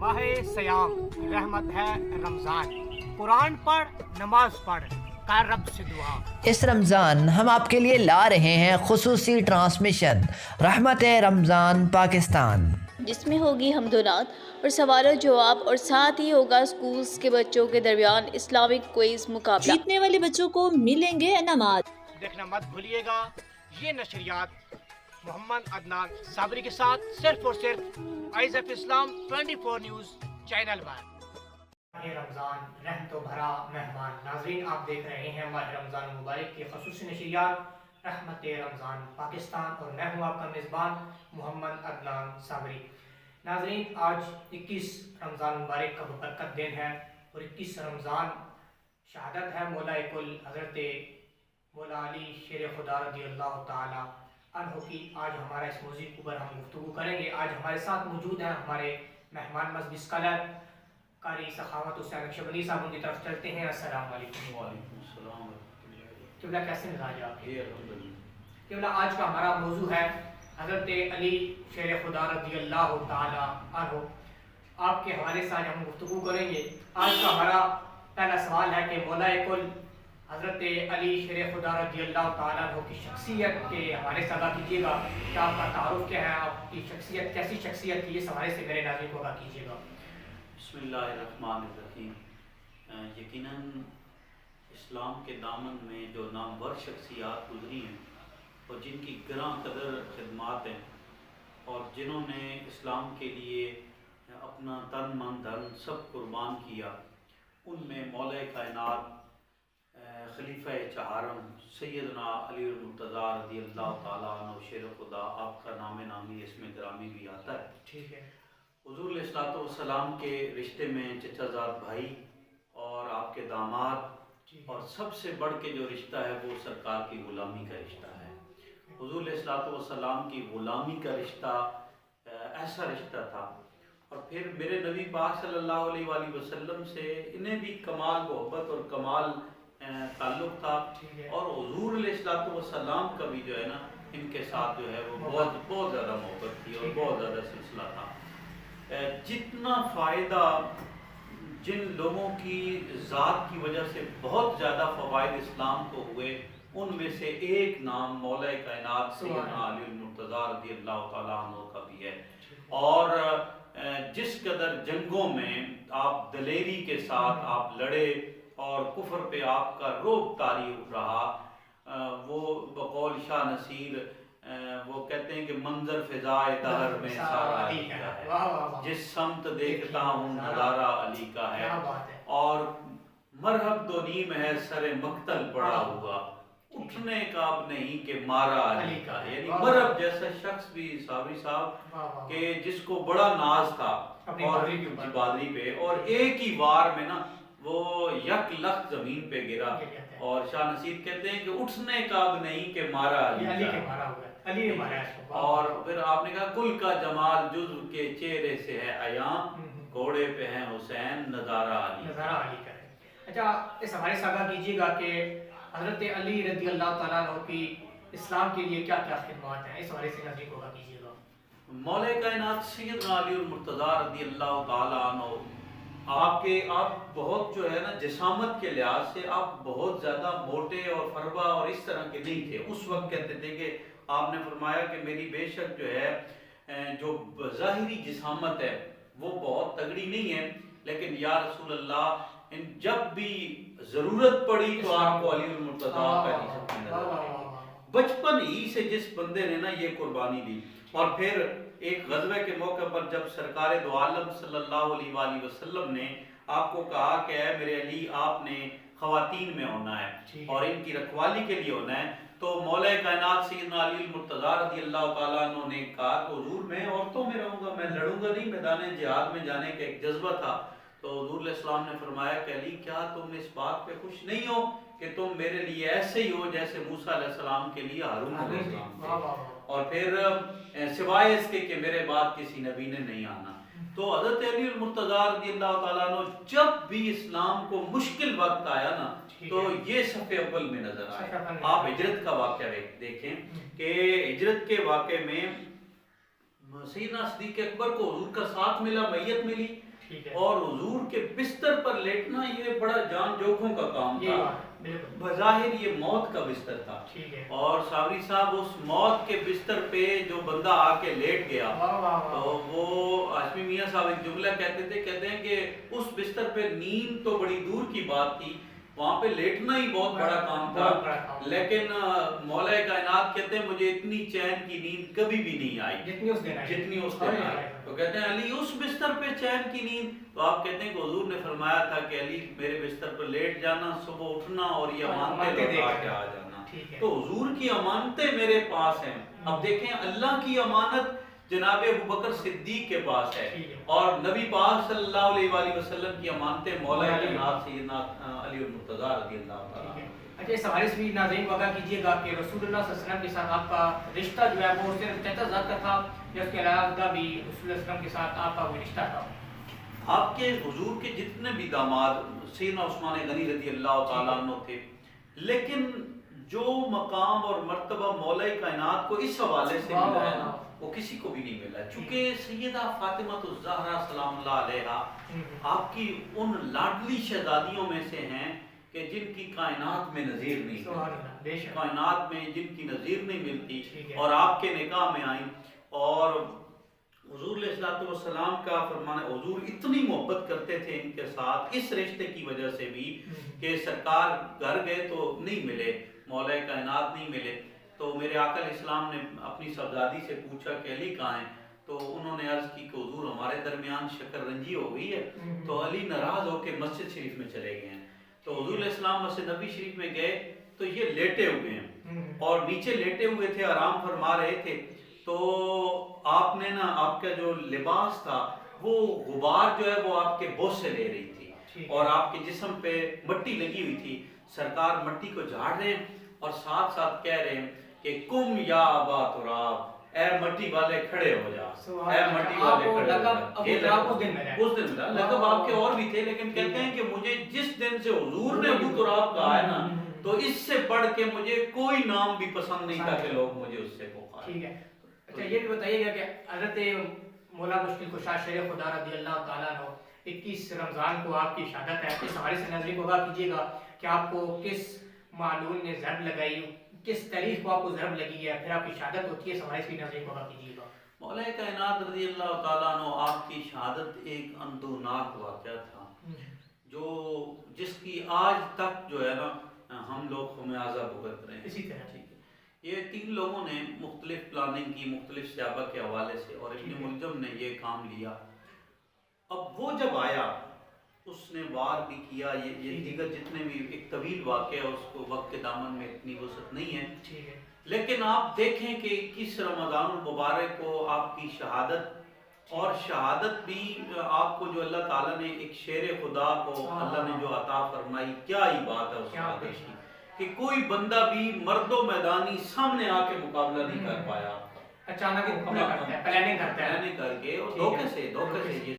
माह सयाम रहमत है रमज़ान, कुरान पढ़, नमाज पढ़, कर रब से दुआ। इस रमज़ान हम आपके लिए ला रहे हैं खुसूसी ट्रांसमिशन रहमत रमज़ान पाकिस्तान, जिसमें होगी हमदोनात और सवाल जवाब और साथ ही होगा स्कूल्स के बच्चों के दरमियान इस्लामिक क्विज मुकाबला। जीतने वाले बच्चों को मिलेंगे इनामात। देखना मत भूलिएगा ये नशरियात मोहम्मद अदनान साबरी के साथ सिर्फ और सिर्फ eyes of Islam 24 news channel पर। रमज़ान रहमतों भरा मेहमान नाज़रीन, आप देख रहे हैं हमारे रमज़ान मुबारक की खसूसी नशरियात रहमत रमज़ान पाकिस्तान और मैं हूँ आपका मेज़बान मोहम्मद अदनान साबरी। नाज़रीन, आज 21 रमज़ान मुबारक का बरकत दिन है और 21 रमज़ान शहादत है मौला कुल हज़रत मौला अली शेर खुदा रज़ी अल्लाह तआला अन्हु की। आज हमारा इस मौज़ू के ऊपर हम गुफ्तगू करेंगे। आज हमारे साथ मौजूद हैं हमारे मेहमान मज़हबी स्कॉलर कारी सखावत हुसैन नक्शबंदी साहब, उनकी तरफ चलते हैं। अस्सलाम वालेकुम। वालेकुम सलाम। किबला कैसे मिजाज आपके? किबला आज का हमारा मौजू है हज़रत अली शेर खुदा रज़ी अल्लाह तआला अन्हु। आपके हवाले से आज हम गुफ्तगू करेंगे। आज का हमारा पहला सवाल है कि मौला कुल हज़रत अली शेर खुदा रज़ी अल्लाह तआला अन्हु की शख्सियत के हवाले से आगाह कीजिएगा कि आपका तारुफ क्या है, आपकी शख्सियत कैसी शख्सियत थी, इस हवाले से मेरे नाज़रीन को आगाह कीजिएगा। बिस्मिल्लाहिर्रहमानिर्रहीम। यकीनन इस्लाम के दामन में जो नामवर शख्सियात गुजरी हैं और जिनकी ग्रां कदर खिदमात हैं और जिन्होंने इस्लाम के लिए अपना तन मन धन सब कुर्बान किया, उनमें मौला कायनात खलीफा चहारम सैयदना अली मुर्तज़ा रज़ी अल्लाह तआला अन्हु शेर खुदा, आपका नाम नामी इसमें ग्रामी भी आता है। ठीक है। हुज़ूर अलैहिस्सलातु वस्सलाम के रिश्ते में चचाज़ाद भाई और आपके दामाद और सबसे बढ़ के जो रिश्ता है वो सरकार की ग़ुलामी का रिश्ता है। हुज़ूर अलैहिस्सलातु वस्सलाम की ग़ुलामी का रिश्ता ऐसा रिश्ता था। और फिर मेरे नबी पाक सल्लल्लाहु अलैहि वसल्लम से इन्हें भी कमाल मोहब्बत और कमाल ताल्लुक़ था। और हुज़ूर अलैहिस्सलातु वस्सलाम का भी जो है ना, इनके साथ जो है वो बहुत ज़्यादा मोहब्बत थी और बहुत ज़्यादा सिलसिला था। जितना फ़ायदा जिन लोगों की ज़ात की वजह से बहुत ज़्यादा फ़वाइद इस्लाम को हुए, उनमें से एक नाम मौला कायनात सैयदना अली मुर्तज़ा रज़ी अल्लाह तआला अन्हु का भी है। और जिस कदर जंगों में आप दलेरी के साथ आप लड़े और कुफ्र पे आपका रोब तारी रहा, वो बकौल शाह नसीर वो कहते हैं कि मंजर फिजाए दहर में सारा अली का है, जिस समत देखता हूँ नज़ारा अली का है। और मरहब दो नीम है सरे मक्तल पड़ा हुआ, उठने का अब नहीं कि मारा अली का है। यानी मरहब जैसा शख्स भी साबरी साहब के जिसको बड़ा नाज था और बादरी पे, और एक ही वार में ना वो यक लख जमीन पे गिरा। और शाह नसीर कहते हैं कि उठने का अब नहीं कि मारा अली अली ने मारा इसको। और फिर आपने कहा कुल का जमाल जुज़्व के चेहरे से है अयां, घोड़े पे हैं हुसैन नज़ारा अली का है। अच्छा, इस हमारे से आगाह कीजिएगा कि हज़रत अली रज़ी अल्लाह तआला अन्हु की इस्लाम के लिए क्या क्या खिदमत हैं, इस हवाले से नाज़रीन को आगाह कीजिएगा। मौला कायनात सैयदना अली मुर्तज़ा रज़ी अल्लाह तआला अन्हु आप बहुत जो है ना जिसामत के लिहाज से आप बहुत ज़्यादा मोटे और फरबा और इस तरह के नहीं थे। उस वक्त कहते थे कि आपने फरमाया कि मेरी बेशक जो है जो ज़ाहिरी जिसामत है वो बहुत तगड़ी नहीं है, लेकिन या रसूल अल्लाह जब भी ज़रूरत पड़ी तो आपको अली मुर्तज़ा का बचपन ही से जिस बंदे ने ना ये कुर्बानी दी। और फिर एक गज़वे के मौके पर जब सरकार दो आलम सल्लल्लाहु अलैहि वसल्लम ने आपको कहा कि ऐ मेरे अली आपने ख़वातीन में होना है और इनकी रखवाली के लिए होना है, तो मौला कायनात सैयदना अली मुर्तज़ा रज़ी अल्लाह तआला अन्हु ने कहा कि हुज़ूर मैं औरतों में रहूँगा, मैं लड़ूंगा नहीं, मैदान जिहाद में जाने का एक जज्बा था। तो हुज़ूर अलैहिस्सलाम ने फरमाया कि अली क्या तुम इस बात पे खुश नहीं हो कि तुम मेरे लिए ऐसे ही हो जैसे मूसा अलैहिस्सलाम के लिए हारून अलैहिस्सलाम थे, और फिर सिवाय इसके कि मेरे बाद किसी नबी ने नहीं आना। तो हज़रत अली मुर्तज़ा रज़ी अल्लाह तआला अन्हु जब भी इस्लाम को मुश्किल वक्त आया ना तो ये सफ़े अव्वल में नजर आए। आप हिजरत का वाक़या देखें कि हिजरत के वाक़े में सैयदना सिद्दीक़ अकबर को हुज़ूर का साथ मिला, मैयत मिली, ٹھیک ہے، اور حضور کے بستر پر لیٹنا یہ بڑا جان جوکھوں کا کام یہ تھا، بات بالکل بظاہر یہ موت کا بستر تھا، ٹھیک ہے، اور صابری صاحب اس موت کے بستر پہ جو بندہ آ کے لیٹ گیا، واہ واہ واہ، تو وہ ہاشمی میاں صاحب ایک جملہ کہتے تھے، کہتے ہیں کہ اس بستر پہ نیند تو بڑی دور کی بات تھی، وہاں پہ لیٹنا ہی بہت بڑا کام بہت تھا، بڑا کام، لیکن مولا کائنات کہتے ہیں مجھے اتنی چین کی نیند کبھی بھی نہیں آئی جتنی اس دن آئی، جتنی اس دن آئی۔ تو کہتے ہیں علی اس بستر پہ چین کی نیند، تو آپ کہتے ہیں کہ حضور نے فرمایا تھا کہ علی میرے بستر پر لیٹ جانا، صبح اٹھنا اور یہ امانتیں لوٹا کے آ جانا، ٹھیک ہے، تو حضور کی امانتیں میرے پاس ہیں۔ اب دیکھیں اللہ کی امانت جناب ابوبکر صدیق کے پاس ہے، ٹھیک ہے، اور نبی پاک صلی اللہ علیہ وآلہ وسلم کی امانتیں مولا کائنات سیدنا علی المرتضیٰ رضی اللہ تعالیٰ ٹھیک ہے۔ عنہ۔ اچھا اس حوالے سے بھی ناظرین کو آگاہ کیجیے گا کہ رسول اللہ صلی اللہ علیہ وسلم کے ساتھ آپ کا رشتہ جو ہے وہ صرف چچا زاد کا تھا یا اس کے علاوہ بھی رسول اللہ علیہ وسلم کے ساتھ آپ کا کوئی رشتہ تھا؟ آپ کے حضور کے جتنے بھی داماد سیدنا عثمان غنی رضی اللہ تعالیٰ عنہ تھے، لیکن جو مقام اور مرتبہ مولا کائنات کو اس حوالے سے ملا ہے نا وہ کسی کو بھی نہیں ملا، چونکہ سیدہ فاطمہ الزہرا سلام اللہ علیہا آپ کی ان لاڈلی شہزادیوں میں سے ہیں کہ جن کی کائنات میں نظیر نہیں سبحان اللہ، بے ملتی، شک، کائنات میں جن کی نظیر نہیں ملتی، ٹھیک ہے، اور آپ کے نکاح میں آئیں، اور حضور علیہ الصلوۃ والسلام کا فرمانا، حضور اتنی محبت کرتے تھے ان کے ساتھ اس رشتے کی وجہ سے بھی کہ سرکار گھر گئے تو نہیں ملے، مولا کائنات نہیں ملے، تو میرے آقا علیہ السلام نے اپنی صاحبزادی سے پوچھا کہ علی کہاں ہیں، تو انہوں نے عرض کی کہ حضور ہمارے درمیان شکر رنجی ہو گئی ہے، تو علی ناراض ہو کے مسجد شریف میں چلے گئے ہیں، تو حضور علیہ السلام مسجد نبی شریف میں گئے تو یہ لیٹے ہوئے ہیں اور نیچے لیٹے ہوئے تھے، آرام فرما رہے تھے، تو آپ نے نا آپ کا جو لباس تھا وہ غبار جو ہے وہ آپ کے بوس سے لے رہی تھی، اور آپ کے جسم پہ مٹی لگی ہوئی تھی، سرکار مٹی کو جھاڑ رہے ہیں اور ساتھ ساتھ کہہ رہے ہیں کہ کم یا ابا تراب، اے مٹی والے کھڑے ہو جا، اے مٹی والے کھڑے ہو جا۔ یہ اس دن ملا، لقب آپ کے اور بھی تھے، لیکن کہتے ہیں کہ مجھے جس دن سے حضور نے ابو تراب کہا ہے نا، تو اس سے بڑھ کے مجھے کوئی نام بھی پسند نہیں تھا کہ لوگ مجھے اس سے پکاریں۔ ٹھیک ہے، اچھا یہ بھی بتائیے گا کہ حضرت مولا مشکل کشا شیر خدا رضی اللہ تعالیٰ عنہ 21 رمضان کو آپ کی شہادت ہے، اس حوالے سے ناظرین کو آگاہ کیجیے گا کہ آپ کو کس معلول نے ضرب لگائی، کس تاریخ کو آپ کو ضرب لگی ہے، پھر آپ کی شہادت ہوتی ہے، اس حوالے سے بھی ناظرین کو آگاہ کیجیے گا۔ مولا کائنات رضی اللہ تعالیٰ عنہ آپ کی شہادت ایک اندوناک واقعہ تھا، جو جس کی آج تک جو ہے نا ہم لوگ خمیازہ بھگت رہے ہیں۔ اسی طرح ٹھیک ہے، یہ 3 لوگوں نے مختلف پلاننگ کی مختلف صحابہ کے حوالے سے، اور ابن ملجم نے یہ کام لیا۔ اب وہ جب آیا اس نے وار بھی کیا، یہ دیگر جتنے بھی ایک طویل واقعہ ہے، اس کو وقت کے دامن میں اتنی وسعت نہیں ہے، ٹھیک ہے، لیکن آپ دیکھیں کہ 21 رمضان المبارک کو آپ کی شہادت، اور شہادت بھی آپ کو جو اللہ تعالیٰ نے ایک شیر خدا کو اللہ نے جو عطا فرمائی، کیا ہی بات ہے اس شہادت کی، کہ کوئی بندہ بھی مرد و میدانی سامنے آ کے مقابلہ نہیں کر پایا، اچانک مقابلہ کرتا ہے، پلاننگ کرتا ہے، پلاننگ کر کے اور دھوکے سے یہ